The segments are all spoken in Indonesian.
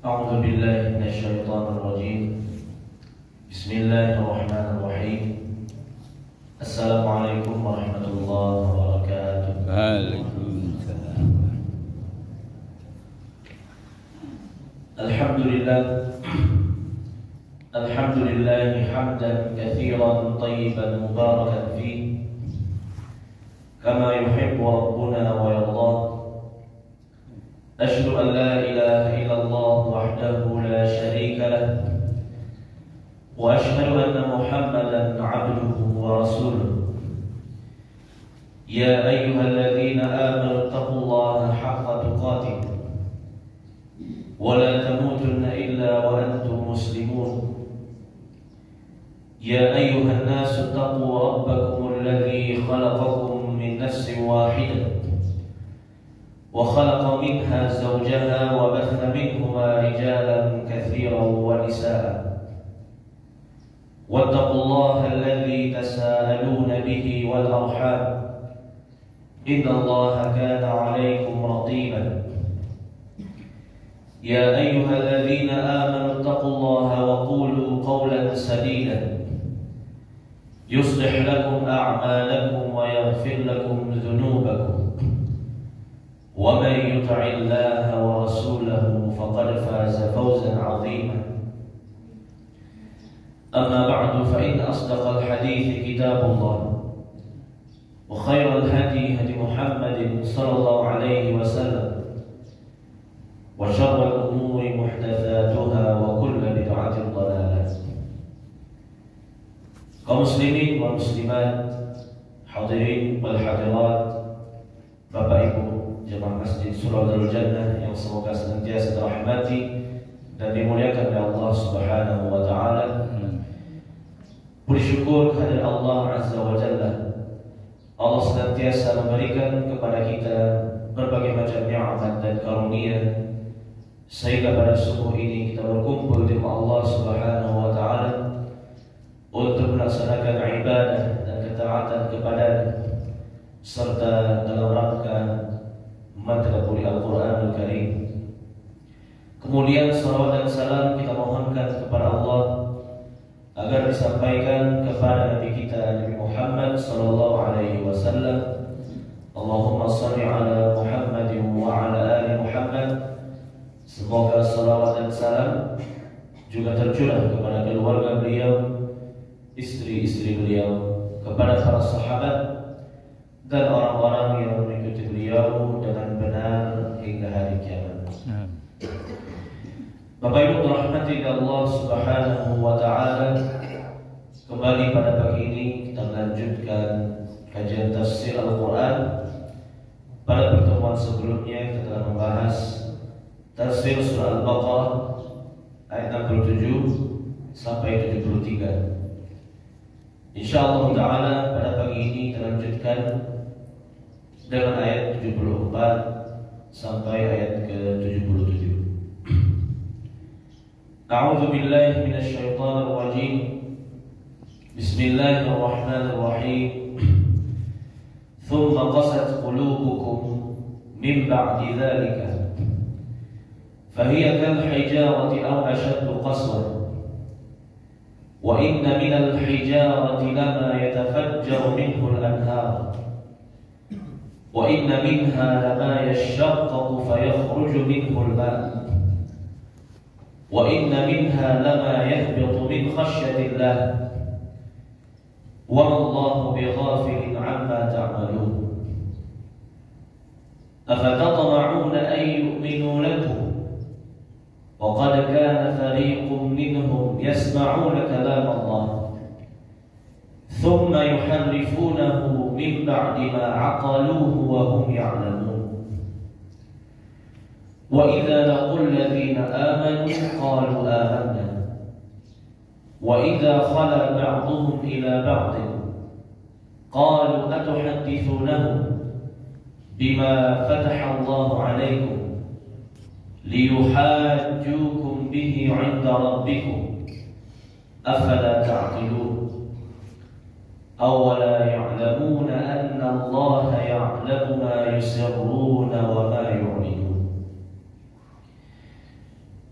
أعوذ بالله من الشيطان الرجيم. بسم الله الرحمن الرحيم. السلام عليكم ورحمة الله وبركاته. وعليكم السلام. الحمد لله الحمد لله حمدا كثيرا طيبا مباركا فيه كما يحب ربنا ويرضاه. أشهد أن لا إله إلا الله وحده لا شريك له، وأشهد أن محمدا عبده ورسوله. يا أيها الذين آمنوا اتقوا الله حق تقاته ولا تموتن إلا وأنتم مسلمون. يا أيها الناس اتقوا ربكم الذي خلقكم من نفس واحدة وخلق منها زوجها وبث منهما رجالا كثيرا ونساء. واتقوا الله الذي تساءلون به والأرحام إن الله كان عليكم رقيبا. يا أيها الذين آمنوا اتقوا الله وقولوا قولا سديدا يصلح لكم أعمالكم ويغفر لكم ذنوبكم، ومن يطع الله ورسوله فقد فاز فوزا عظيما. أما بعد، فإن أصدق الحديث كتاب الله، وخير الهدي هدي محمد صلى الله عليه وسلم، وشر الأمور محدثاتها وكل بدعة ضلالة. Kaum muslimin wal muslimat, hadirin wal hadirat, Bapak Ibu jemaah Masjid Surah Darul Jannah yang semoga senantiasa dirahmati dan dimuliakan oleh Allah Subhanahu wa taala. Bersyukur kepada Allah Azza wa Jalla. Allah senantiasa memberikan kepada kita berbagai macam nikmat dan karunia sehingga pada subuh ini kita berkumpul di rumah Allah Subhanahu wa taala untuk melaksanakan ibadah dan ketaatan kepada-Nya serta dalam rangka mentadabburi Al-Qur'anul Karim. Kemudian salawat dan salam kita mohonkan kepada Allah agar disampaikan kepada Nabi kita Nabi Muhammad sallallahu alaihi wasallam. Allahumma shalli ala Muhammadin wa ala ali Muhammad. Semoga salawat dan salam juga tercurah kepada keluarga beliau, istri-istri beliau, kepada para sahabat dan orang-orang yang mengikuti beliau dengan benar hingga hari kiamat. Bapak Ibu dirahmati Allah Subhanahu wa taala, kembali pada pagi ini kita melanjutkan kajian tafsir Al-Qur'an. Pada pertemuan sebelumnya kita telah membahas tafsir surah Al-Baqarah ayat 67 sampai 73. Insyaallah taala pada pagi ini kita lanjutkan dengan ayat 74 sampai ayat ke-77. A'udzu billahi minasy syaithanir rajim. Bismillahirrahmanirrahim. Thumma qasat qulubukum min ba'di dzalika fahiya kal hijarati aw ashaddu qaswa. وَإِنَّ مِنَ الْحِجَارَةِ لَمَا يَتَفَجَّرُ مِنْهُ الْأَنْهَارُ وَإِنَّ مِنْهَا لَمَا يَشَّقَّقُ فَيَخْرُجُ مِنْهُ الْمَاءُ وَإِنَّ مِنْهَا لَمَا يَهْبِطُ مِنْ خَشْيَةِ اللَّهِ وَمَا اللَّهُ بِغَافِلٍ عَمَّا تَعْمَلُونَ أَفَتَطْمَعُونَ أَن يُؤْمِنُوا لَكُمْ وَقَدْ كَانَ فَرِيقٌ مِّنْهُمْ يَسْمَعُونَ كَلَامَ اللَّهِ ثُمَّ يُحَرِّفُونَهُ مِنْ بَعْدِ مَا عَقَلُوهُ وَهُمْ يَعْلَمُونَ وَإِذَا لَقُوا الَّذِينَ آمَنُوا قَالُوا آمَنَّا وَإِذَا خَلَا بَعْضُهُمْ إِلَى بَعْضٍ قَالُوا أَتُحَدِّثُونَهُمْ بِمَا فَتَحَ اللَّهُ عَلَيْكُمْ لِيُحَاجُّوكُمْ بِهِ عِنْدَ رَبِّكُمْ أَفَلَا تَعْقِلُونَ أَوَلَا يَعْلَمُونَ أَنَّ اللَّهَ يَعْلَمُ مَا يُسِرُّونَ وَمَا يُعْلِنُونَ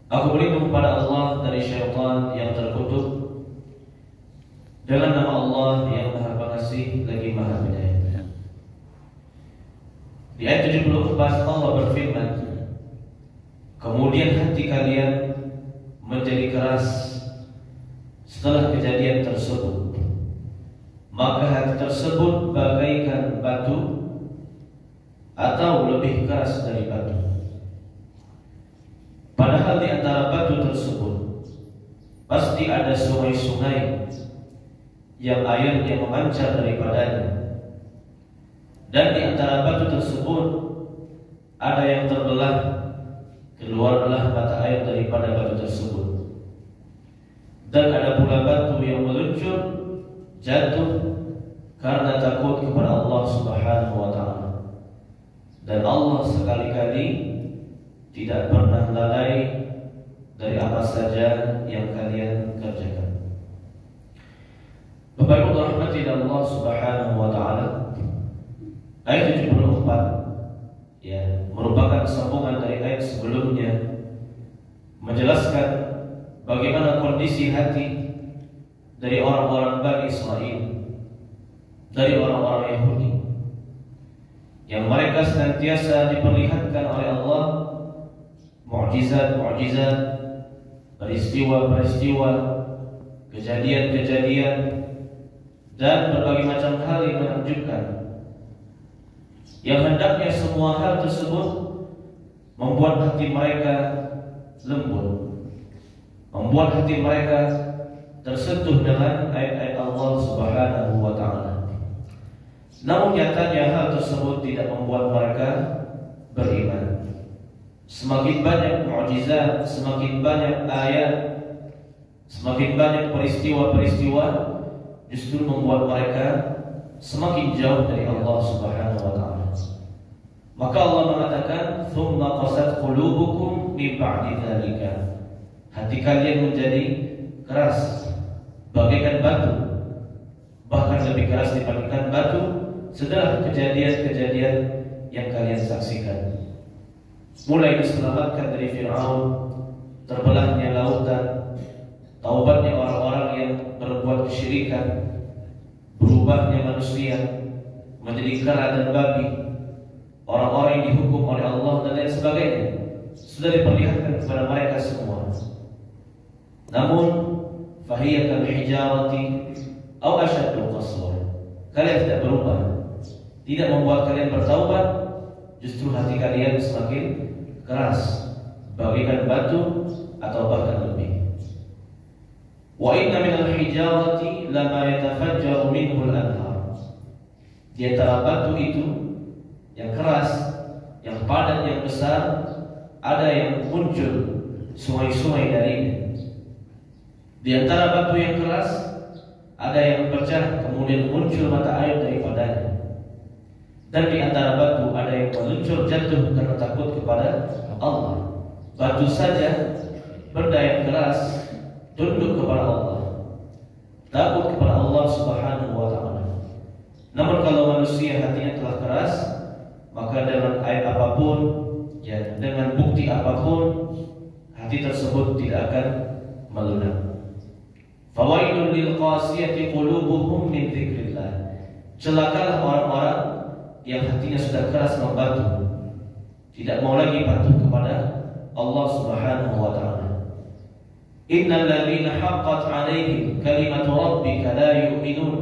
Aku berlindung kepada Allah dari syaitan yang terkutuk dengan nama Allah yang Maha Pengasih lagi Maha Penyayang. Di ayat 74 Allah berfirman, kemudian hati kalian menjadi keras setelah kejadian tersebut, maka hati tersebut bagaikan batu atau lebih keras dari batu. Padahal di antara batu tersebut pasti ada sungai-sungai yang airnya memancar daripadanya, dan di antara batu tersebut ada yang terbelah, keluarlah mata air daripada batu tersebut, dan ada pula batu yang meluncur jatuh karena takut kepada Allah Subhanahu wa Ta'ala. Dan Allah sekali-kali tidak pernah lalai dari apa saja yang kalian kerjakan. Bapak Ibu rahmati Allah Subhanahu wa Ta'ala, ayat 74 merupakan sambungan dari ayat sebelumnya, menjelaskan bagaimana kondisi hati dari orang-orang Bani Israel, dari orang-orang Yahudi, yang mereka senantiasa diperlihatkan oleh Allah mukjizat-mukjizat, peristiwa-peristiwa, kejadian-kejadian, dan berbagai macam hal yang menakjubkan, yang hendaknya semua hal tersebut membuat hati mereka lembut, membuat hati mereka tersentuh dengan ayat-ayat Allah Subhanahu wa Ta'ala. Namun nyatanya hal tersebut tidak membuat mereka beriman. Semakin banyak mukjizat, semakin banyak ayat, semakin banyak peristiwa-peristiwa justru membuat mereka semakin jauh dari Allah Subhanahu wa Ta'ala. Maka Allah mengatakan, "Tsumma qasat qulubukum min ba'di dzalika." Hati kalian menjadi keras bagaikan batu, bahkan lebih keras dibandingkan batu setelah kejadian-kejadian yang kalian saksikan. Mulai diselamatkan dari Fir'aun, terbelahnya lautan, taubatnya orang-orang yang berbuat kesyirikan, berubahnya manusia menjadi kera dan babi, orang-orang yang dihukum oleh Allah dan lain sebagainya, sudah diperlihatkan kepada mereka semua. Namun fahiyya kal hijarati aw ashaddu qaswa. Kalian tidak berubah, tidak membuat kalian bertaubat, justru hati kalian semakin keras bagaikan batu atau bahkan lebih. Wa inna minal hijarati lama yatafajjaru minhu al-anhar. Di antara batu itu yang keras, yang padat, yang besar, ada yang muncul sungai-sungai darinya. Di antara batu yang keras ada yang pecah kemudian muncul mata air daripadanya. Dan di antara batu ada yang meluncur jatuh karena takut kepada Allah. Batu saja berdaya keras tunduk kepada Allah, takut kepada Allah Subhanahu wa Ta'ala. Namun kalau manusia hatinya telah keras, maka dengan ayat apapun, dengan bukti apapun, hati tersebut tidak akan melunak. Fawailun lil qasiyati qulubuhum min dzikrillah. Celakalah orang-orang yang hatinya sudah keras membatu, tidak mau lagi patuh kepada Allah Subhanahu wa Ta'ala. Innal ladzina haqqat 'alaihim kalimatu rabbika la yu'minun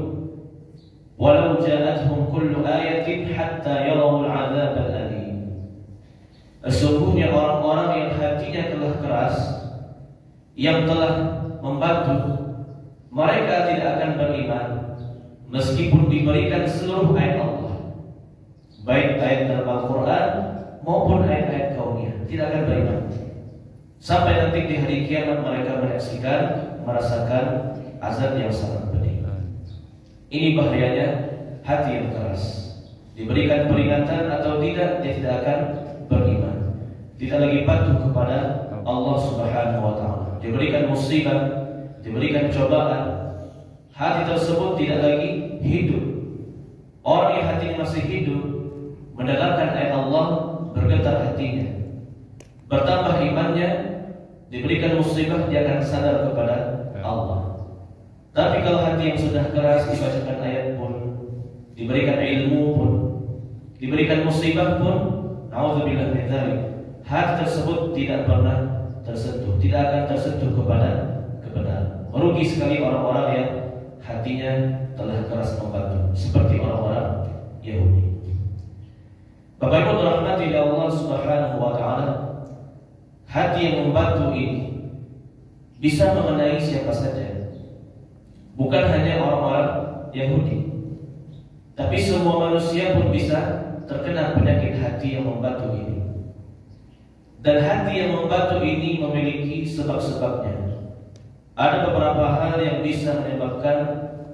walau ja'atuhum kullu ayatin hatta yarawul 'adzab al-alim. Sesungguhnya orang-orang yang hatinya telah keras, yang telah membatu, mereka tidak akan beriman meskipun diberikan seluruh ayat Allah, baik ayat dalam Al-Quran maupun ayat-ayat kauniyah, tidak akan beriman sampai nanti di hari kiamat mereka menyaksikan, merasakan azab yang sangat pedih. Ini bahayanya hati yang keras. Diberikan peringatan atau tidak, dia tidak akan beriman, tidak lagi patuh kepada Allah Subhanahu wa Ta'ala. Diberikan musibah, diberikan cobaan, hati tersebut tidak lagi hidup. Orang yang hatinya masih hidup, mendengarkan ayat Allah, bergetar hatinya, bertambah imannya, diberikan musibah dia akan sadar kepada Allah. Tapi kalau hati yang sudah keras, dibacakan ayat pun, diberikan ilmu pun, diberikan musibah pun, na'udzubillah min dzalik, hati tersebut tidak pernah tersentuh, tidak akan tersentuh kepada kebenaran. Merugi sekali orang-orang yang hatinya telah keras membantu, seperti orang-orang Yahudi. Bapak Ibu dirahmati oleh Allah Subhanahu wa taala, hati yang membantu ini bisa mengenai siapa saja. Bukan hanya orang-orang Yahudi, tapi semua manusia pun bisa terkena penyakit hati yang membantu ini. Dan hati yang membantu ini memiliki sebab-sebabnya. Ada beberapa hal yang bisa menyebabkan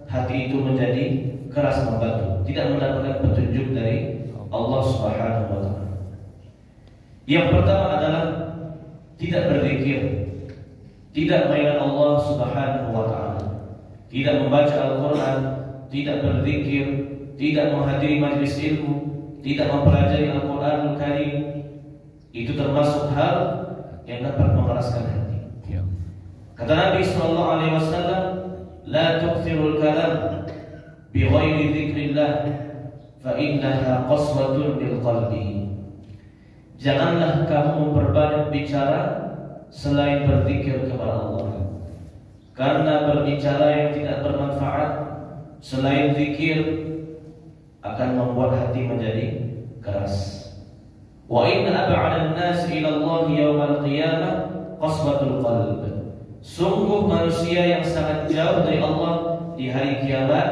hati itu menjadi keras membantu, tidak mendapatkan petunjuk dari Allah Subhanahu wa taala. Yang pertama adalah tidak berzikir, tidak mengingat Allah Subhanahu wa taala, tidak membaca Al-Qur'an, tidak berzikir, tidak menghadiri majelis ilmu, tidak mempelajari Al-Qur'anul Karim. Itu termasuk hal yang dapat memeraskan hati. Kata Nabi sallallahu alaihi wasallam, "La tukthirul kalam bi ghairi dzikrillah fa innaha qaswatun bil qalbi." Janganlah kamu memperbanyak bicara selain berzikir kepada Allah. Karena berbicara yang tidak bermanfaat selain zikir akan membuat hati menjadi keras. Wa inna ab'adan nas ila Allah yaumal qiyamah qaswatul qalb. Sungguh manusia yang sangat jauh dari Allah di hari kiamat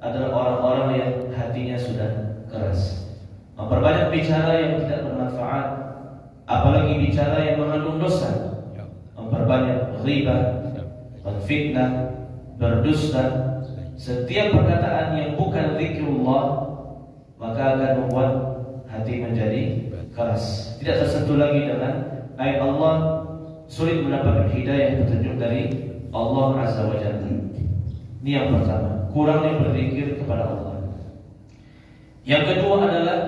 adalah orang-orang yang hatinya sudah keras. Memperbanyak bicara yang tidak bermanfaat, apalagi bicara yang mengandung dosa. Memperbanyak riba, menfitnah, berdusta, setiap perkataan yang bukan zikrullah, maka akan membuat hati menjadi keras. Tidak tersentuh lagi dengan ayat Allah, sulit mendapatkan hidayah petunjuk dari Allah Azza wa Jalla. Ini yang pertama, kurangnya berzikir kepada Allah. Yang kedua adalah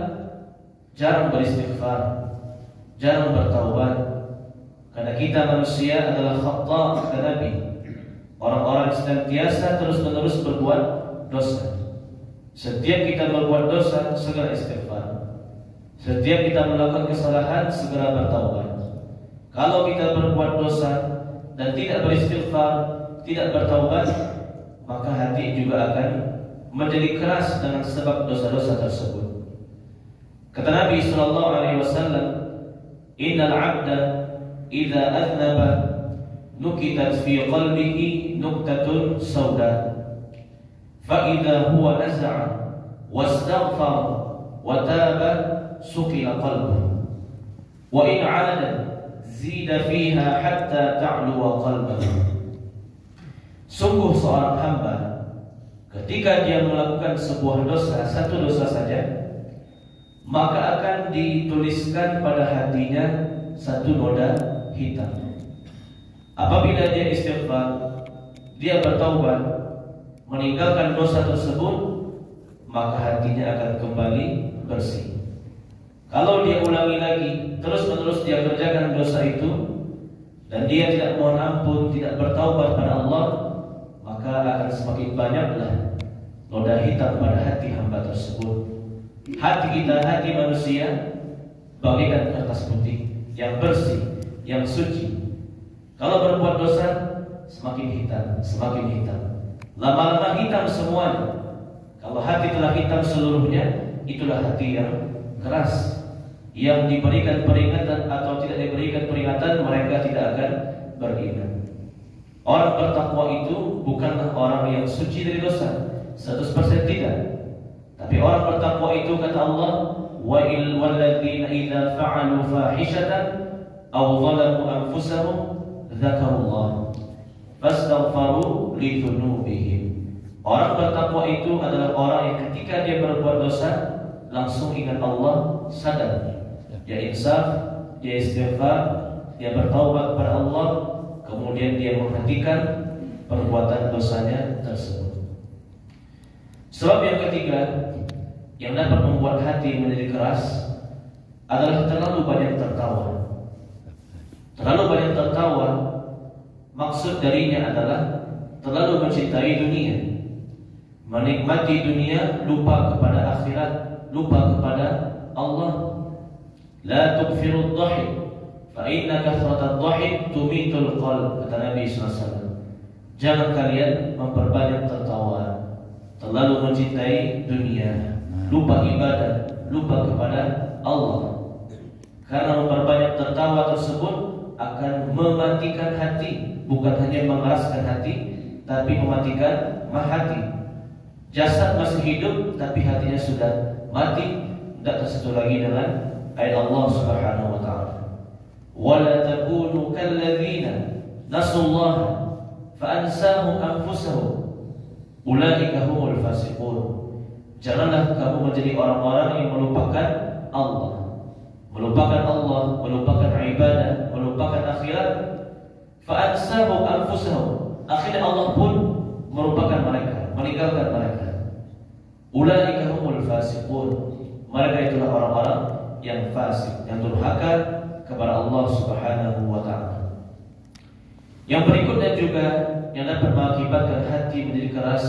jarang beristighfar, jarang bertaubat. Karena kita manusia adalah khata', kata Nabi. Orang-orang senantiasa terus-menerus berbuat dosa. Setiap kita berbuat dosa, segera istighfar. Setiap kita melakukan kesalahan, segera bertaubat. Kalau kita berbuat dosa dan tidak beristighfar, tidak bertaubat, maka hati juga akan menjadi keras dengan sebab dosa-dosa tersebut. Kata Nabi sallallahu alaihi wasallam, "Innal 'abda idza adnaba nukitat fi qalbihi nuktatun sauda. Fa idza huwa naz'a wastaghfar wa taba suqila qalbuhu. Wa in 'ada zida fiha hatta ta'luwa qalbuhu." Sungguh seorang hamba ketika dia melakukan sebuah dosa, satu dosa saja, maka akan dituliskan pada hatinya satu noda hitam. Apabila dia istighfar, dia bertaubat, meninggalkan dosa tersebut, maka hatinya akan kembali bersih. Kalau dia ulangi lagi, terus-menerus dia kerjakan dosa itu, dan dia tidak mohon ampun, tidak bertaubat pada Allah, maka akan semakin banyaklah noda hitam pada hati hamba tersebut. Hati kita, hati manusia, bagaikan kertas putih yang bersih, yang suci. Kalau berbuat dosa, semakin hitam, semakin hitam. Lama-lama hitam semuanya. Kalau hati telah hitam seluruhnya, itulah hati yang keras, yang diberikan peringatan atau tidak diberikan peringatan, mereka tidak akan beriman. Orang bertakwa itu bukanlah orang yang suci dari dosa, 100% tidak. Tapi orang bertakwa itu, kata Allah, wa'il walladzina idza fa'alu fahishatan aw zalamu anfusahum dzakarullah fastaghfaru li dzunubihim. Orang bertakwa itu adalah orang yang ketika dia berbuat dosa langsung ingat Allah, sadar, dia insaf, dia istighfar, dia bertaubat kepada Allah, kemudian dia memperhatikan perbuatan dosanya tersebut. Sebab yang ketiga yang dapat membuat hati menjadi keras adalah terlalu banyak tertawa. Terlalu banyak tertawa maksud darinya adalah terlalu mencintai dunia, menikmati dunia, lupa kepada akhirat, lupa kepada Allah. La tukfiru dhahik, fa inna kathratat dhahik tumitul qalb, kata Nabi SAW. Jangan kalian memperbanyak tertawa, terlalu mencintai dunia, lupa ibadah, lupa kepada Allah. Karena memperbanyak tertawa tersebut akan mematikan hati, bukan hanya mengeraskan hati, tapi mematikan hati. Jasad masih hidup, tapi hatinya sudah mati, tidak tersentuh lagi dengan ayat Allah Subhanahu wa taala. Wala takunu kalladzina nasullaha fa ansahum anfusahum ulaika humul fasiqun. Janganlah kamu menjadi orang-orang yang melupakan Allah, melupakan ibadah, melupakan akhirat. Fa ansahum anfusahum, akhirnya Allah pun melupakan mereka, meninggalkan mereka. Ulaika humul fasiqun, mereka itulah orang-orang yang fasik, yang durhaka kepada Allah Subhanahu wa taala. Yang berikutnya juga yang dapat mengakibatkan hati menjadi keras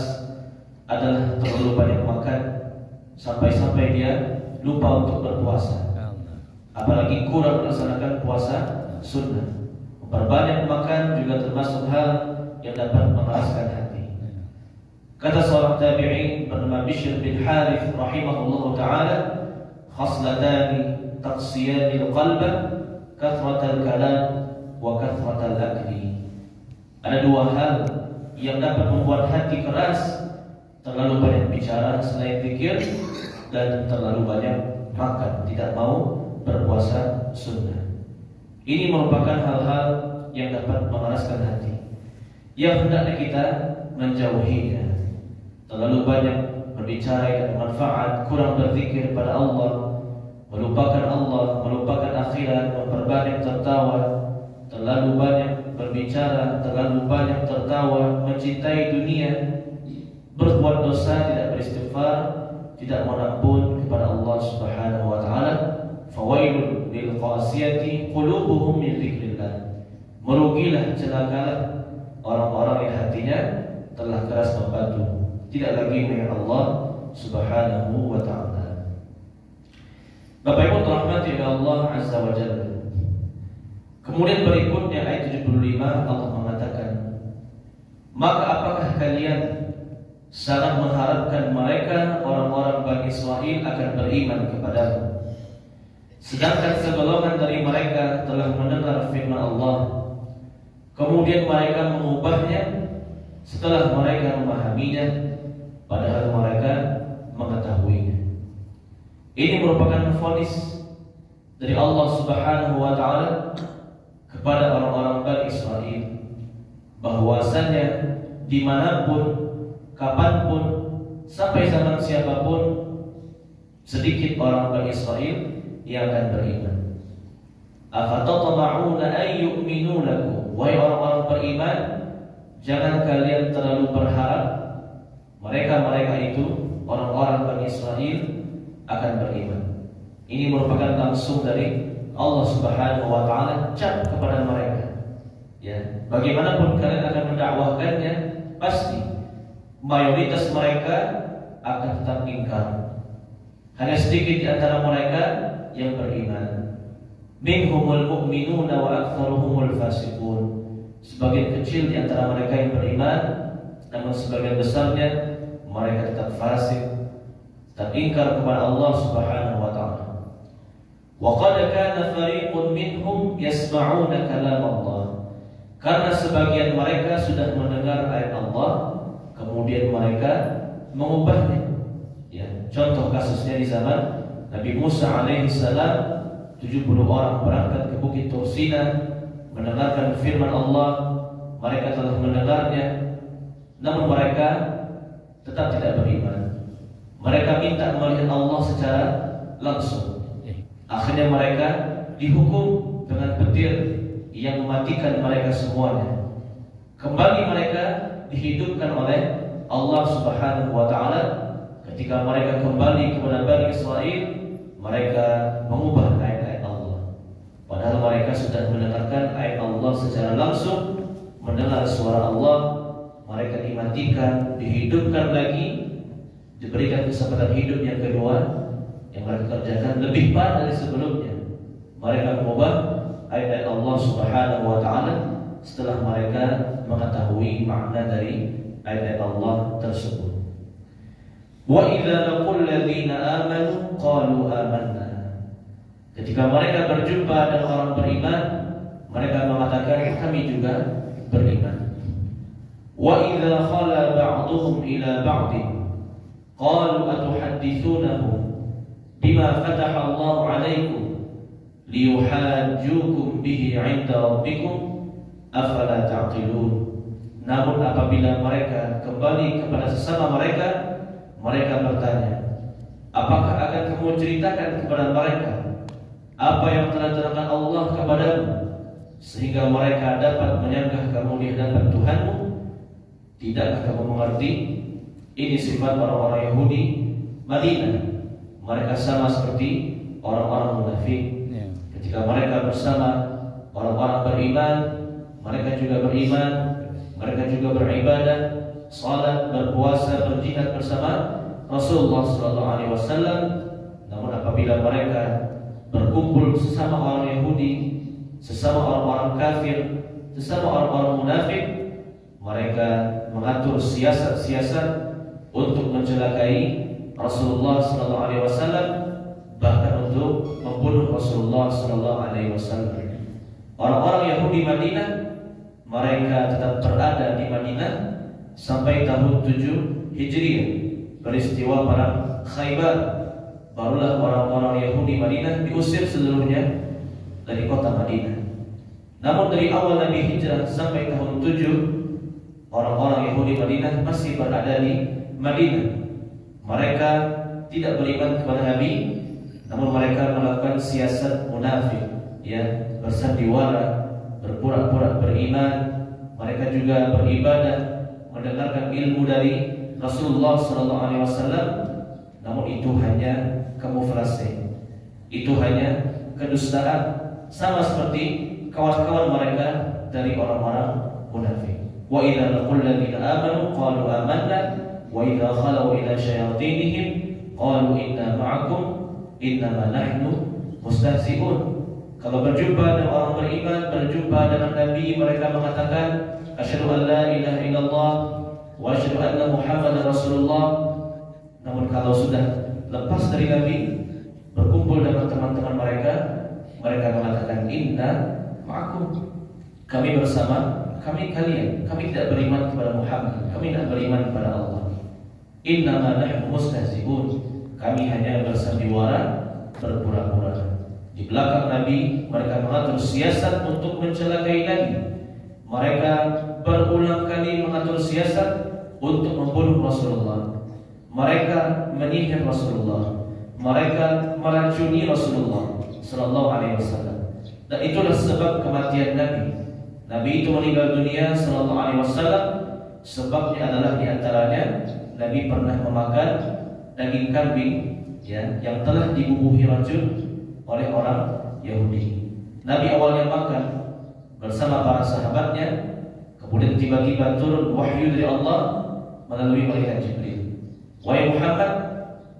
adalah terlalu banyak makan sampai-sampai dia lupa untuk berpuasa. Apalagi kurang melaksanakan puasa sunnah. Memperbanyak makan juga termasuk hal yang dapat mengeraskan hati. Kata seorang tabi'in bernama Bishr bin Harith rahimahullah ta'ala, khaslatani taqsiyanil qalba kathratal kalam wa kathratal akli. Ada dua hal yang dapat membuat hati keras: terlalu banyak bicara selain zikir dan terlalu banyak makan, tidak mau berpuasa sunnah. Ini merupakan hal-hal yang dapat mengeraskan hati, yang hendaknya kita menjauhinya. Terlalu banyak berbicara yang bermanfaat, kurang berzikir pada Allah, melupakan Allah, melupakan akhirat, memperbanyak tertawa, terlalu banyak berbicara, terlalu banyak tertawa, mencintai dunia, berbuat dosa, tidak beristighfar, tidak mengampun kepada Allah Subhanahu wa taala. Fawailun lil qasiyati qulubuhum min dzikrillah. Merugilah, celakalah orang-orang yang hatinya telah keras membatu, tidak lagi mengingat Allah Subhanahu wa taala. Bapak Ibu dirahmati oleh Allah Azza wa Jalla. Kemudian berikutnya ayat 75 Allah mengatakan, maka apakah kalian sangat mengharapkan mereka orang-orang Bani Israel akan beriman kepadamu, sedangkan segolongan dari mereka telah mendengar firman Allah, kemudian mereka mengubahnya setelah mereka memahaminya, padahal mereka mengetahuinya. Ini merupakan vonis dari Allah Subhanahu wa taala kepada orang-orang Bani Israel, bahwasanya dimanapun, kapanpun, sampai zaman siapapun, sedikit orang Bani Israel yang akan beriman. Afatatma'una an yu'minu lakum, wahai orang-orang beriman, jangan kalian terlalu berharap mereka itu, orang-orang Bani Israel, akan beriman. Ini merupakan langsung dari Allah Subhanahu wa taala cap kepada mereka. Ya, bagaimanapun kalian akan mendakwahkannya, pasti mayoritas mereka akan tetap ingkar. Hanya sedikit di antara mereka yang beriman. Minhumul mu'minuna wa aktsaruhumul fasiqun. Sebagian kecil di antara mereka yang beriman, namun sebagian besarnya mereka tetap fasik, tetap ingkar kepada Allah Subhanahu wa taala. Wa qad kana fariqun minhum yasma'una kalam Allah. Karena sebagian mereka sudah mendengar ayat Allah, kemudian mereka mengubahnya. Ya, contoh kasusnya di zaman Nabi Musa alaihi salam, 70 orang berangkat ke Bukit Tursina mendengarkan firman Allah. Mereka telah mendengarnya, namun mereka tetap tidak beriman. Mereka minta melihat Allah secara langsung. Akhirnya mereka dihukum dengan petir yang mematikan mereka semuanya. Kembali mereka dihidupkan oleh Allah Subhanahu wa taala. Ketika mereka kembali kepada Bani Israel, mereka mengubah ayat-ayat Allah. Padahal mereka sudah mendengarkan ayat Allah secara langsung, mendengar suara Allah, mereka dimatikan, dihidupkan lagi, diberikan kesempatan hidup yang kedua, yang mereka kerjakan lebih parah dari sebelumnya. Mereka mengubah ayat Allah Subhanahu wa taala setelah mereka mengetahui makna dari ayat Allah tersebut. Wa idza laqul ladzina amanu qalu amanna. Ketika mereka berjumpa dengan orang beriman, mereka mengatakan kami juga beriman. Wa idza khala ba'dhum ila ba'din qalu atuhaddithunahum bima fataha Allah 'alaikum liyuhajjukum bihi 'inda rabbikum afala ta'qilun. Namun apabila mereka kembali kepada sesama mereka, mereka bertanya, apakah akan kamu ceritakan kepada mereka apa yang telah diterangkan Allah kepadamu, sehingga mereka dapat menyanggah kamu di hadapan Tuhanmu? Tidakkah kamu mengerti? Ini sifat orang-orang Yahudi Madinah. Mereka sama seperti orang-orang munafik. Ketika mereka bersama orang-orang beriman, mereka juga beriman, mereka juga beribadah, salat, berpuasa, berjihad bersama Rasulullah SAW. Namun apabila mereka berkumpul sesama orang Yahudi, sesama orang-orang kafir, sesama orang-orang munafik, mereka mengatur siasat-siasat untuk mencelakai Rasulullah SAW, bahkan untuk membunuh Rasulullah SAW. Orang-orang Yahudi Madinah, mereka tetap berada di Madinah sampai tahun 7 Hijriah, peristiwa perang Khaybar. Barulah orang-orang Yahudi Madinah diusir seluruhnya dari kota Madinah. Namun dari awal Nabi hijrah sampai tahun 7, orang-orang Yahudi Madinah masih berada di Madinah. Mereka tidak beriman kepada Nabi, namun mereka melakukan siasat munafik, ya, bersandiwara, berpura-pura beriman. Mereka juga beribadah, mendengarkan ilmu dari Rasulullah SAW. Namun itu hanya kamuflase, itu hanya kedustaan, sama seperti kawan-kawan mereka dari orang-orang munafik. Wa idza laqul ladzina amanu qalu amanna wa idza khalu ila syayatinihim qalu inna ma'akum innama nahnu mustahzi'un. Kalau berjumpa dengan orang beriman, berjumpa dengan Nabi, mereka mengatakan asyhadu an la ilaha illallah wa asyhadu anna Muhammadar Rasulullah. Namun kalau sudah lepas dari Nabi, berkumpul dengan teman-teman mereka, mereka mengatakan inna ma'akum, kami bersama, kami kalian, kami tidak beriman kepada Muhammad, kami tidak beriman kepada Allah. Innama nahnu mustahzi'un, kami hanya bersandiwara, berpura-pura. Di belakang Nabi, mereka mengatur siasat untuk mencelakai Nabi. Mereka berulang kali mengatur siasat untuk membunuh Rasulullah. Mereka menyihir Rasulullah. Mereka meracuni Rasulullah Sallallahu Alaihi Wasallam. Dan itulah sebab kematian Nabi. Nabi itu meninggal dunia Sallallahu Alaihi Wasallam. Sebabnya adalah diantaranya Nabi pernah memakan daging kambing, ya, yang telah dibubuhi racun oleh orang Yahudi. Nabi awalnya makan bersama para sahabatnya, kemudian tiba-tiba turun wahyu dari Allah melalui malaikat Jibril. Wahai Muhammad,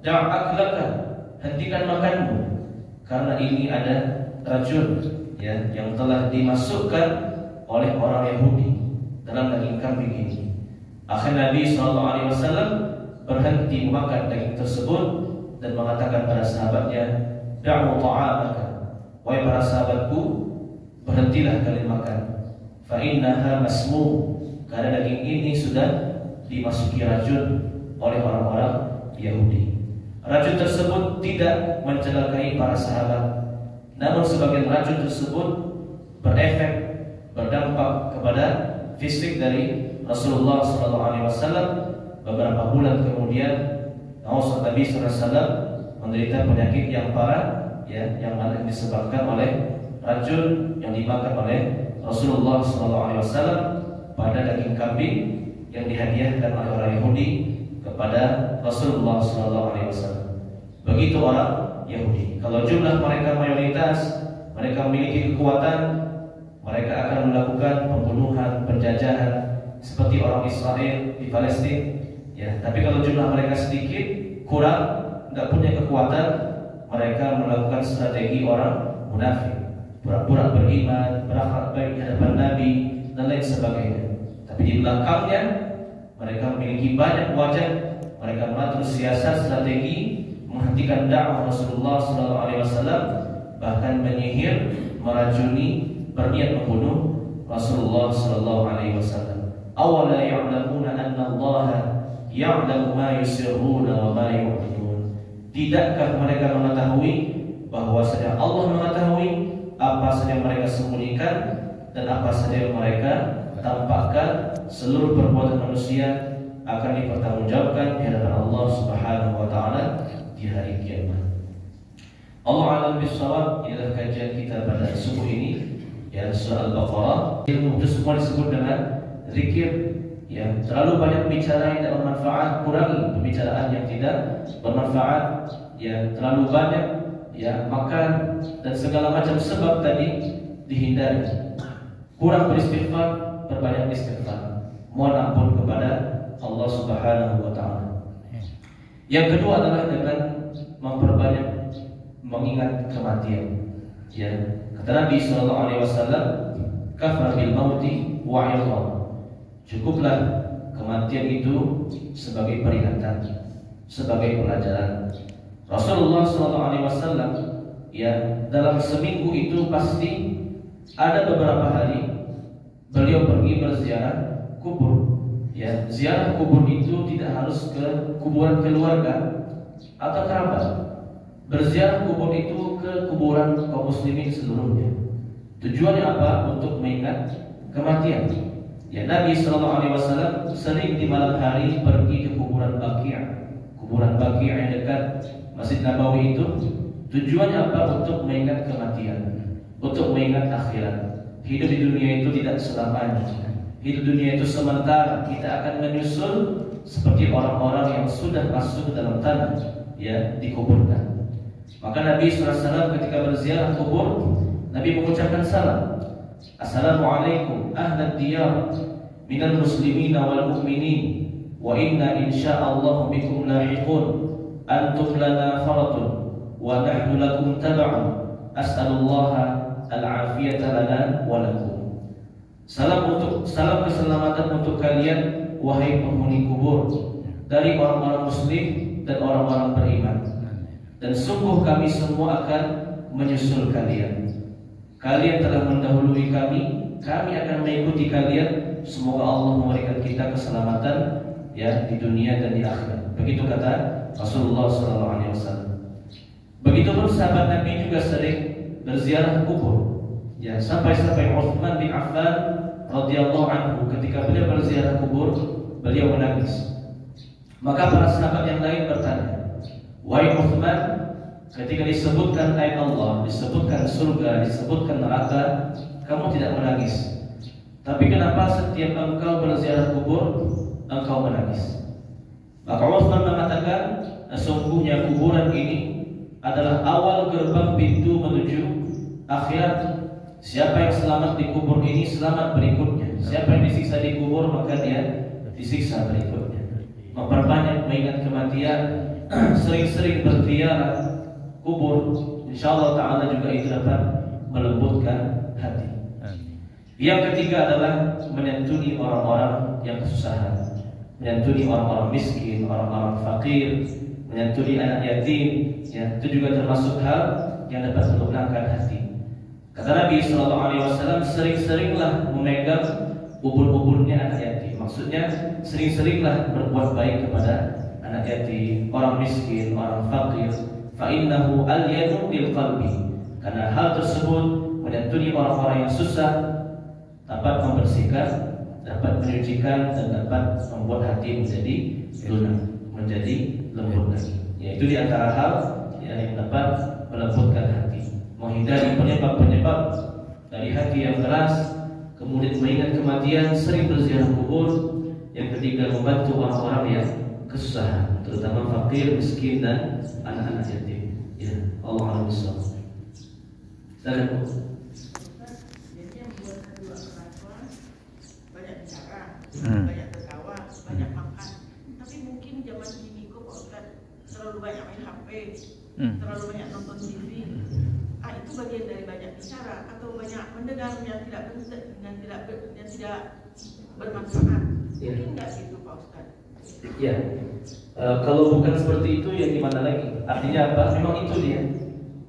da'aklaka, hentikan makanmu, karena ini ada racun, ya, yang telah dimasukkan oleh orang Yahudi dalam daging kambing ini. Akhirnya Nabi SAW berhenti memakan daging tersebut dan mengatakan pada sahabatnya, da'u ta'amaka, wahai para sahabatku, berhentilah kalian makan. Fa innaha masmum, karena daging ini sudah dimasuki racun oleh orang-orang Yahudi. Racun tersebut tidak mencelakai para sahabat, namun sebagian racun tersebut berefek, berdampak kepada fisik dari Rasulullah SAW. Beberapa bulan kemudian Nabi SAW menderita penyakit yang parah, ya, yang disebabkan oleh racun yang dimakan oleh Rasulullah SAW pada daging kambing yang dihadiahkan oleh orang Yahudi kepada Rasulullah SAW. Begitu orang Yahudi. Kalau jumlah mereka mayoritas, mereka memiliki kekuatan, mereka akan melakukan pembunuhan, penjajahan seperti orang Israel di Palestina. Ya, tapi kalau jumlah mereka sedikit, kurang, tidak punya kekuatan, mereka melakukan strategi orang munafik, pura-pura beriman, berakhlak baik di hadapan Nabi dan lain sebagainya. Tapi di belakangnya mereka memiliki banyak wajah, mereka mengatur siasat strategi menghentikan dakwah Rasulullah SAW, bahkan menyihir, meracuni, berniat membunuh Rasulullah SAW. Awala ya'lamuna anna Allah ya'lamu ma yusirruna wa ma yu'linun. Tidakkah mereka mengetahui bahwasanya Allah mengetahui apa saja mereka sembunyikan dan apa saja mereka tampakkan? Seluruh perbuatan manusia akan dipertanggungjawabkan di hadapan Allah Subhanahu wa taala di hari kiamat. Allah a'lam bishawab. Inilah kajian kita pada subuh ini, ya, surah Al-Baqarah. Ilmu itu semua disebut dengan zikir. Ya, terlalu banyak bicara yang tidak bermanfaat, kurangi pembicaraan yang tidak bermanfaat. Ya, terlalu banyak ya makan dan segala macam sebab tadi dihindari. Kurang beristighfar, perbanyak istighfar. Mohon ampun kepada Allah Subhanahu wa taala. Yang kedua adalah dengan memperbanyak mengingat kematian. Ya, kata Nabi sallallahu alaihi wasallam, "Kafa bil mauti wa'idhan." Cukuplah kematian itu sebagai peringatan, sebagai pelajaran. Rasulullah sallallahu alaihi wasallam, ya, dalam seminggu itu pasti ada beberapa hari beliau pergi berziarah kubur. Ya, ziarah kubur itu tidak harus ke kuburan keluarga atau kerabat. Berziarah kubur itu ke kuburan kaum muslimin seluruhnya. Tujuannya apa? Untuk mengingat kematian. Ya, Nabi SAW sering di malam hari pergi ke kuburan Baqi'. Kuburan Baqi' yang dekat Masjid Nabawi itu tujuannya apa? Untuk mengingat kematian, untuk mengingat akhirat. Hidup di dunia itu tidak selamanya. Hidup dunia itu sementara. Kita akan menyusul seperti orang-orang yang sudah masuk ke dalam tanah, ya, dikuburkan. Maka Nabi SAW ketika berziarah kubur, Nabi mengucapkan salam. Assalamualaikum ahlad diyar minal muslimin wal mu'minin wa inna insya'allahu bikum lahiqun antum lana faratun wa nahnu lakum tab'un as'alullaha al-afiyata lana wa lakum. Salam keselamatan untuk kalian wahai penghuni kubur dari orang-orang muslim dan orang-orang beriman, dan sungguh kami semua akan menyusul kalian. Kalian telah mendahului kami akan mengikuti kalian. Semoga Allah memberikan kita keselamatan, ya, di dunia dan di akhirat. Begitu kata Rasulullah SAW. Begitu pun sahabat Nabi juga sering berziarah kubur. Ya, sampai-sampai Utsman bin Affan radhiyallahu anhu ketika beliau berziarah kubur, beliau menangis. Maka para sahabat yang lain bertanya, "Wahai Utsman, ketika disebutkan ayat Allah, disebutkan surga, disebutkan neraka, kamu tidak menangis. Tapi kenapa setiap engkau berziarah kubur, engkau menangis?" Maka Utsman mengatakan, sesungguhnya kuburan ini adalah awal gerbang pintu menuju akhirat. Siapa yang selamat di kubur ini, selamat berikutnya. Siapa yang disiksa di kubur, maka dia disiksa berikutnya. Memperbanyak mengingat kematian, sering-sering berziarah kubur, insyaallah ta'ala juga itu dapat melembutkan hati. Yang ketiga adalah menyantuni orang-orang yang kesusahan, menyantuni orang-orang miskin, orang-orang fakir, menyantuni anak yatim. Ya, itu juga termasuk hal yang dapat melunakkan hati. Kata Nabi SAW, sering-seringlah memegang ubun-ubunnya anak yatim. Maksudnya sering-seringlah berbuat baik kepada anak yatim, orang miskin, orang fakir. Fa'innahu alyanu lil qalbi. Karena hal tersebut menyantuni orang-orang yang susah dapat membersihkan, dapat menyucikan, dan dapat membuat hati menjadi lunak, menjadi lembut lagi. Ya, itu di antara hal yang dapat melembutkan hati, menghindari penyebab-penyebab dari hati yang keras, kemudian mengingat kematian, sering berziarah kubur. Yang ketiga, membantu orang-orang yang kesusahan, terutama fakir, miskin, dan anak-anak yatim. Ya, Allah Alhamdulillah. Silakan. Jadi yang buat banyak mendengar yang tidak bermanfaat. Mungkin nggak gitu Pak Ustaz? Ya, kalau bukan seperti itu ya gimana lagi? Artinya apa? Memang itu dia.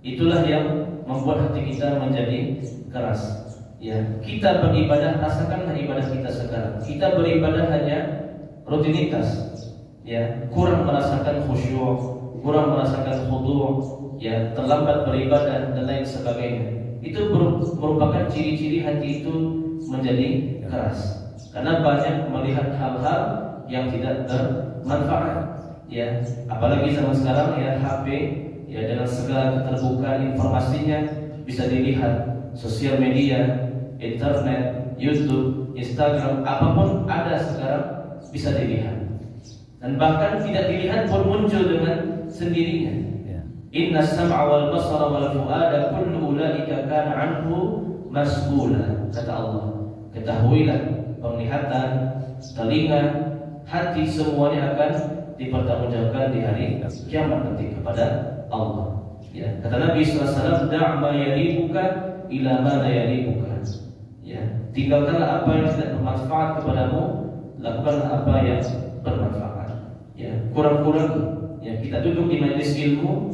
Itulah yang membuat hati kita menjadi keras. Ya, kita beribadah, rasakanlah ibadah kita sekarang. Kita beribadah hanya rutinitas. Ya, kurang merasakan khusyuk, kurang merasakan khudu', ya, terlambat beribadah dan lain sebagainya. Itu merupakan ciri-ciri hati itu menjadi keras. Karena banyak melihat hal-hal yang tidak bermanfaat. Ya, apalagi zaman sekarang ya HP, ya dengan segala keterbukaan informasinya bisa dilihat, sosial media, internet, YouTube, Instagram, apapun ada sekarang bisa dilihat. Dan bahkan tidak dilihat pun muncul dengan sendirinya. Inna sam'a wal basara wal fu'ada kullu ulaika kana anhu mas'ula. Kata Allah, ketahuilah penglihatan, telinga, hati semuanya akan dipertanggungjawabkan di hari kiamat nanti kepada Allah. Ya, kata Nabi sallallahu alaihi wasallam, "Da' ma yalibuka ila ma la yalibuka." Ya, tinggalkanlah apa yang tidak bermanfaat kepadamu, lakukanlah apa yang bermanfaat. Ya, kurang-kurang ya kita duduk di majelis ilmu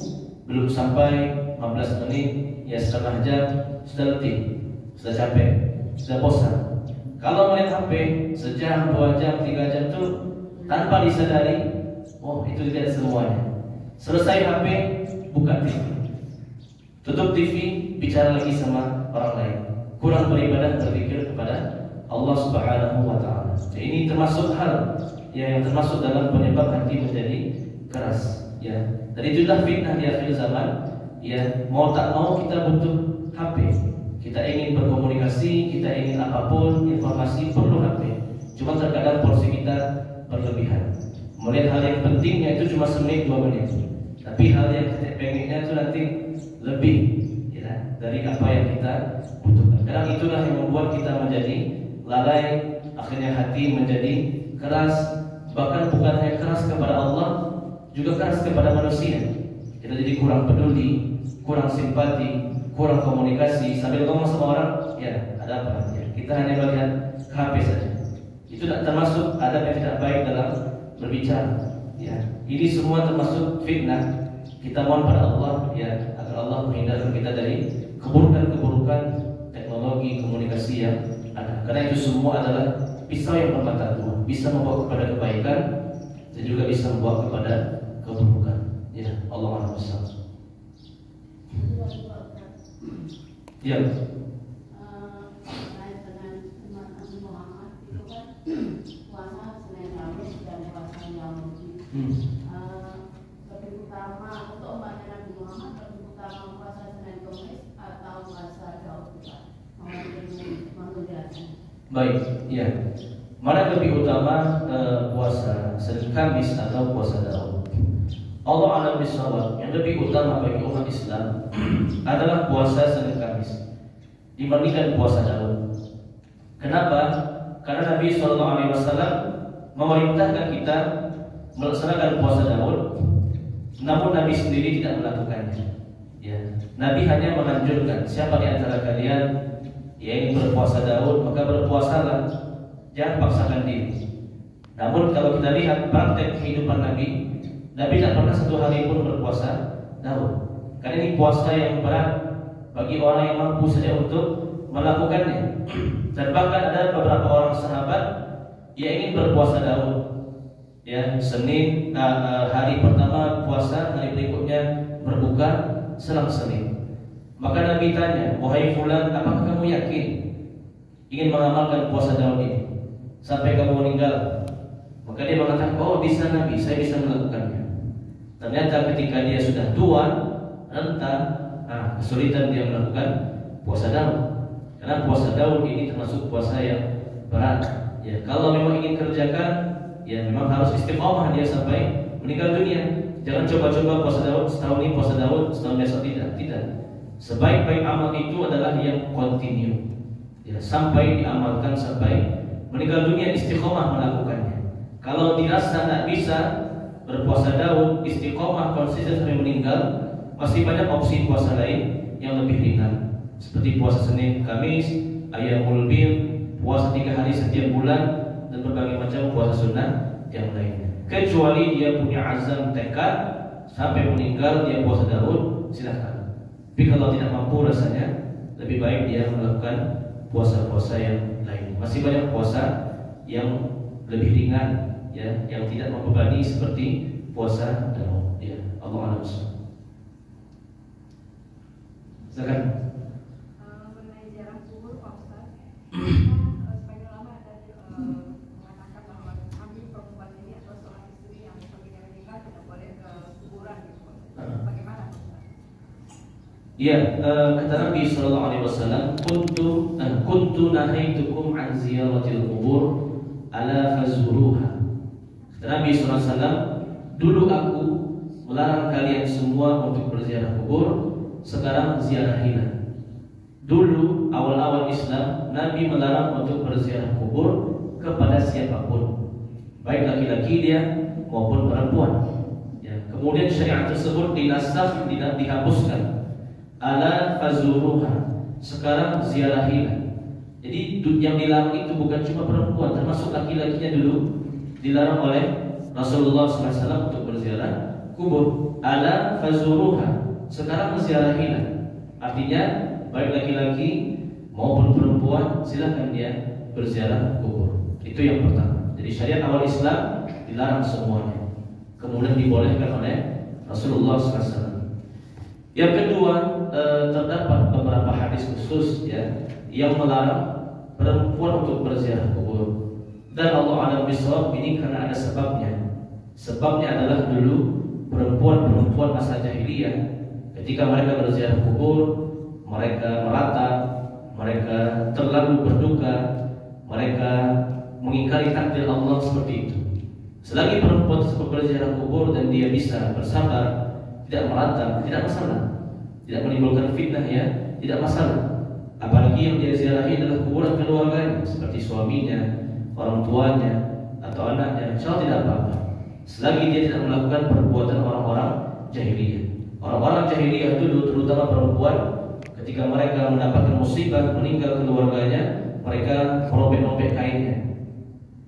belum sampai 15 menit, ya setengah jam sudah letih, sudah capek, sudah bosan. Kalau main HP sejam, 2 jam, 3 jam itu tanpa disadari, oh itu tidak semuanya. Selesai HP, buka TV, tutup TV, bicara lagi sama orang lain. Kurang beribadah, berpikir kepada Allah Subhanahu wa Ta'ala. Jadi ini termasuk hal yang termasuk dalam penyebab hati menjadi keras. Ya, dan itulah fitnah di akhir zaman. Ya, mau tak mau kita butuh HP. Kita ingin berkomunikasi, kita ingin apapun informasi perlu HP. Cuma terkadang porsi kita berlebihan. Melihat hal yang pentingnya itu cuma semenit 2 menit. Tapi hal yang kita pengennya itu nanti lebih, ya, dari apa yang kita butuhkan. Karena itulah yang membuat kita menjadi lalai, akhirnya hati menjadi keras. Bahkan bukan hanya keras kepada Allah, juga keras kepada manusia. Kita jadi kurang peduli, kurang simpati, kurang komunikasi. Sambil ngomong sama orang, ya ada apa? Ya, kita hanya melihat HP saja. Itu tak termasuk adab yang tidak baik dalam berbicara. Ya, ini semua termasuk fitnah. Kita mohon pada Allah, ya, agar Allah menghindarkan kita dari keburukan-keburukan teknologi komunikasi yang ada. Karena itu semua adalah pisau yang bermata dua, bisa membawa kepada kebaikan dan juga bisa membawa kepada keburukan. Ya, Allah Maha Besar. Ya. Terkait dengan umat Nabi Muhammad itu kan puasa Senin Kamis dan puasa Yahudi. Lebih utama untuk umatnya Nabi Muhammad, lebih utama puasa Senin Kamis atau puasa Yahudi? Baik, ya. Mana lebih utama puasa Senin Kamis atau puasa Daud? Allah alam bisawab, yang lebih utama bagi umat Islam adalah puasa Senin Kamis dibandingkan puasa Daud. Kenapa? Karena Nabi SAW memerintahkan kita melaksanakan puasa Daud, namun Nabi sendiri tidak melakukannya. Ya. Nabi hanya menganjurkan siapa di antara kalian yang ingin berpuasa Daud, maka berpuasalah, jangan paksakan diri. Namun kalau kita lihat praktek kehidupan Nabi tidak pernah satu hari pun berpuasa Daud. Karena ini puasa yang berat bagi orang yang mampu saja untuk melakukannya. Dan bahkan ada beberapa orang sahabat yang ingin berpuasa Daud. Ya, Senin hari pertama puasa, hari berikutnya berbuka selang Senin. Maka Nabi tanya, wahai fulan, apakah kamu yakin ingin mengamalkan puasa Daud ini sampai kamu meninggal? Maka dia mengatakan, oh bisa Nabi, saya bisa melakukannya. Ternyata ketika dia sudah tua, renta, kesulitan dia melakukan puasa Daud. Karena puasa Daud ini termasuk puasa yang berat. Ya, kalau memang ingin kerjakan, ya memang harus istiqomah dia sampai meninggal dunia. Jangan coba-coba puasa Daud setahun ini, puasa Daud setahun besok, tidak. Sebaik-baik amal itu adalah yang continue, ya, sampai diamalkan sampai meninggal dunia, istiqomah melakukannya. Kalau dirasa tidak bisa berpuasa Daud, istiqomah konsisten sampai meninggal, masih banyak opsi puasa lain yang lebih ringan. seperti puasa Senin, Kamis, Ayyamul Bir, puasa 3 hari setiap bulan, dan berbagai macam puasa sunnah yang lainnya. Kecuali dia punya azam tekad sampai meninggal dia puasa Daud, silahkan. Tapi kalau tidak mampu rasanya, lebih baik dia melakukan puasa-puasa yang lain. Masih banyak puasa yang lebih ringan, ya, yang tidak membebani seperti puasa Daud. Ya, Allah a'lam. Silakan. Mengenai ziarah kubur, Pak Ustaz, sebagai ulama ada mengatakan bahwa kami perempuan ini atau seorang istri yang suaminya meninggal tidak boleh ke kuburan gitu. Bagaimana, Pak Ustaz? Iya, kata Nabi Sallallahu Alaihi Wasallam, kuntu nahaitukum an ziyaratil kubur, ala fazuruha. Kata Nabi Sallallahu Alaihi Wasallam, dulu aku melarang kalian semua untuk berziarah kubur. Sekarang ziarahilah. Dulu awal-awal Islam, Nabi melarang untuk berziarah kubur kepada siapapun, baik laki-laki dia maupun perempuan. Ya. Kemudian syariat tersebut dinasakh, dihapuskan. Ala fazuruha. Sekarang ziarahilah. Jadi yang dilarang itu bukan cuma perempuan, termasuk laki-lakinya dulu dilarang oleh Rasulullah SAW untuk berziarah kubur. Ala fazuruha. Sekarang ziarahilah. Artinya baik laki-laki maupun perempuan silakan dia berziarah kubur. Itu yang pertama. Jadi syariat awal Islam dilarang semuanya, kemudian dibolehkan oleh Rasulullah SAW. Yang kedua, terdapat beberapa hadis khusus, ya, yang melarang perempuan untuk berziarah kubur. Dan Allah a'lam bishawab, ini karena ada sebabnya. Sebabnya adalah dulu perempuan masa jahiliyah, ketika mereka berziarah kubur, mereka meratap, mereka terlalu berduka, mereka mengingkari takdir Allah seperti itu. Selagi perempuan tersebut berziarah kubur dan dia bisa bersabar, tidak meratap, tidak masalah, tidak menimbulkan fitnah, ya, tidak masalah. Apalagi yang dia ziarahi adalah kuburan keluarganya, seperti suaminya, orang tuanya, atau anaknya, insya Allah tidak apa-apa. Selagi dia tidak melakukan perbuatan orang-orang jahiliyah. Orang-orang jahiliyah dulu, terutama perempuan, ketika mereka mendapatkan musibah, meninggal keluarganya, mereka merobek-robek kainnya,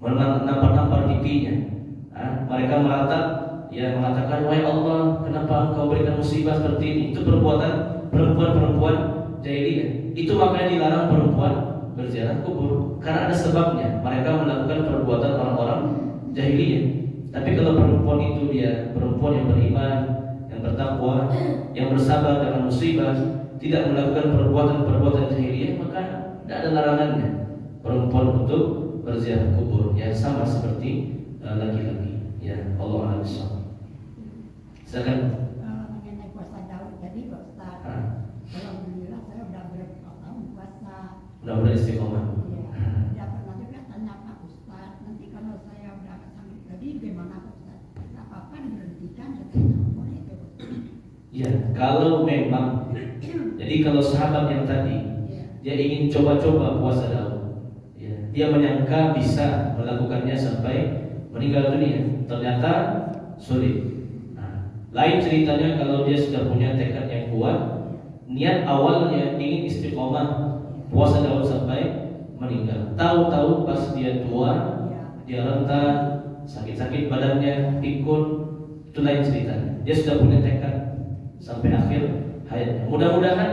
menampar-nampar pipinya. Mereka meratap, ya, mengatakan, wahai Allah, kenapa engkau berikan musibah seperti ini? Itu perbuatan perempuan jahiliyah. Itu makanya dilarang perempuan berziarah kubur, karena ada sebabnya. Mereka melakukan perbuatan orang-orang jahiliyah. Tapi kalau perempuan itu dia perempuan yang beriman, yang bertakwa, yang bersabar dengan musibah, tidak melakukan perbuatan jahiliyah, maka tidak ada larangannya perempuan untuk berziarah kubur, ya, sama seperti laki-laki. Ya, Allah a'lam bishawab. Silakan. Mengenai puasa Daud tadi, Pak Ustaz, alhamdulillah saya udah berapa tahun puasa. Udah beristiqomah. Ya pernah juga tanya Pak Ustaz, nanti kalau saya udah sakit lagi gimana Pak Ustaz? Tidak apa-apa diberhentikan, katanya boleh Pak Ustaz. Ya, kalau memang, jadi kalau sahabat yang tadi, dia ingin coba-coba puasa Daud, ya, dia menyangka bisa melakukannya sampai meninggal dunia, ternyata sulit. Lain ceritanya kalau dia sudah punya tekad yang kuat, niat awalnya ingin istiqomah puasa Daud sampai meninggal. Tahu-tahu pas dia tua, dia rentan, sakit-sakit badannya, pikun, itu lain ceritanya. Dia sudah punya tekad sampai akhir hayatnya. Mudah-mudahan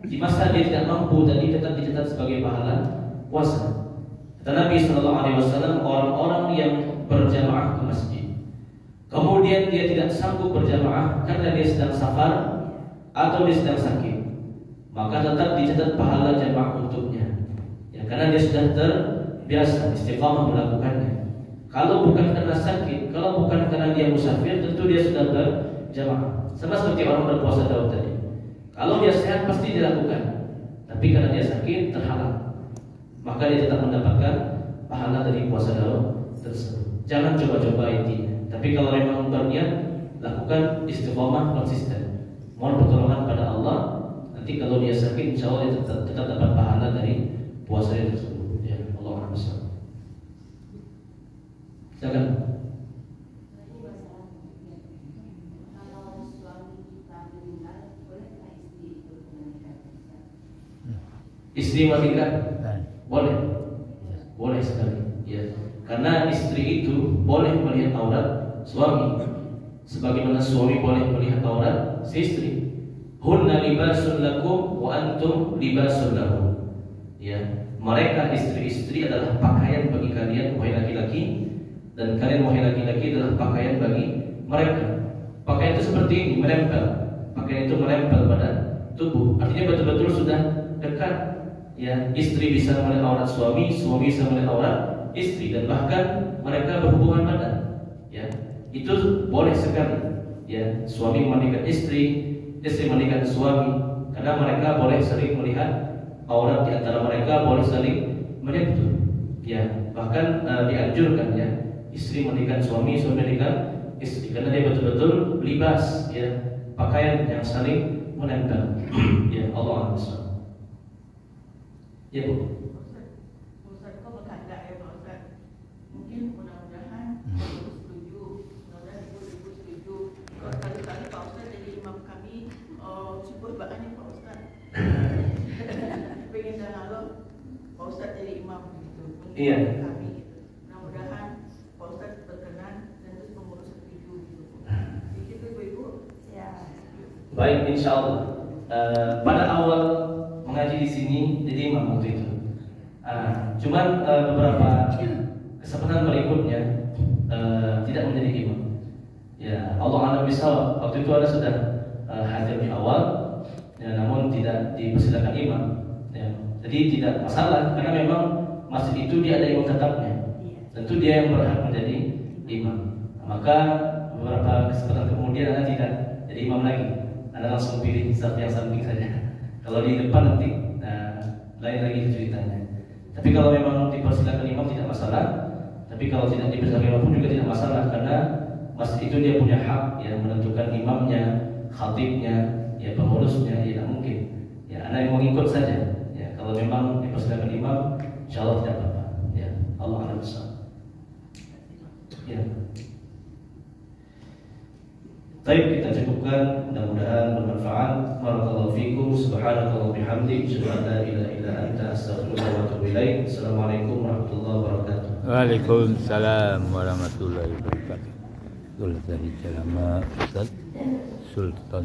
di masa dia tidak mampu tadi tetap dicatat sebagai pahala puasa. Kata Nabi Sallallahu Alaihi Wasallam, orang-orang yang berjamaah ke masjid, kemudian dia tidak sanggup berjamaah karena dia sedang safar atau dia sedang sakit, maka tetap dicatat pahala jamaah untuknya, ya, karena dia sudah terbiasa istiqamah melakukannya. Kalau bukan karena sakit, kalau bukan karena dia musafir, tentu dia sudah berjamaah. Sama seperti orang berpuasa Daud tadi. Kalau dia sehat pasti dilakukan, tapi karena dia sakit terhalang, maka dia tetap mendapatkan pahala dari puasa Daud tersebut. Jangan coba-coba intinya. Tapi kalau memang berniat, lakukan istiqomah konsisten. Mohon pertolongan pada Allah. Nanti kalau dia sakit, insya Allah dia tetap dapat pahala dari puasa tersebut. Ya, Allah Subhanahu. Silakan. Istri menikah boleh, boleh sekali. Ya, karena istri itu boleh melihat aurat suami, sebagaimana suami boleh melihat aurat si istri. Hunna libasun lakum wa antum libasun lahum. Ya, mereka istri-istri adalah pakaian bagi kalian wahai laki-laki, dan kalian wahai laki-laki adalah pakaian bagi mereka. Pakaian itu seperti ini, menempel. Pakaian itu menempel pada tubuh. Artinya betul-betul sudah dekat. Ya, istri bisa melihat aurat suami, suami bisa melihat aurat istri, dan bahkan mereka berhubungan badan. Ya, itu boleh sekali. Ya, suami memandikan istri, istri memandikan suami, karena mereka boleh sering melihat aurat di antara mereka, boleh saling menyentuh. Ya, bahkan dianjurkan ya, istri memandikan suami, suami memandikan istri, karena dia betul-betul libas, ya, pakaian yang saling menempel. Ya, Allah Akbar. Ya Bu. Ustaz kok berkata ya Pak Ustaz, mungkin mudah-mudahan ibu setuju, mudah-mudahan ibu setuju. Kalau sekali-kali Pak Ustaz jadi imam kami, syukur banget Pak Ustaz. Pengen dah lalu Pak Ustaz jadi imam gitu, Iya. kami gitu. Mudah-mudahan Pak Ustaz berkenan dan terus pengurus setuju gitu. Begitu Ibu. Ya. Baik, insya Allah. Pada awal mengaji di sini jadi imam waktu itu. Cuman beberapa kesempatan berikutnya tidak menjadi imam. Ya, Allah a'lam bishawab. Waktu itu ada sudah hadir di awal, ya, namun tidak dipersilakan imam. Ya, jadi tidak masalah karena memang masjid itu dia ada imam tetapnya. Tentu dia yang berhak menjadi imam. Maka beberapa kesempatan kemudian Anda tidak jadi imam lagi. Anda langsung pilih satu yang samping saja. Kalau di depan nanti lain lagi ceritanya. Tapi kalau memang dipersilakan imam tidak masalah. Tapi kalau tidak dipersilakan imam pun juga tidak masalah, karena masjid itu dia punya hak yang menentukan imamnya, khatibnya, ya pengurusnya, tidak mungkin. Ya, Anda yang mengikut saja. Ya, kalau memang dipersilakan imam, insya Allah tidak apa-apa. Ya, Allah a'lam bishawab. Ya. Baik, kita cukupkan, mudah-mudahan bermanfaat. Barakallahu fikum, subhanakallah bihamdik, asyhadu an la ilaha illa anta, astaghfiruka wa atubu ilaik. Assalamualaikum warahmatullahi wabarakatuh. Waalaikumsalam warahmatullahi wabarakatuh. Sultan Sultan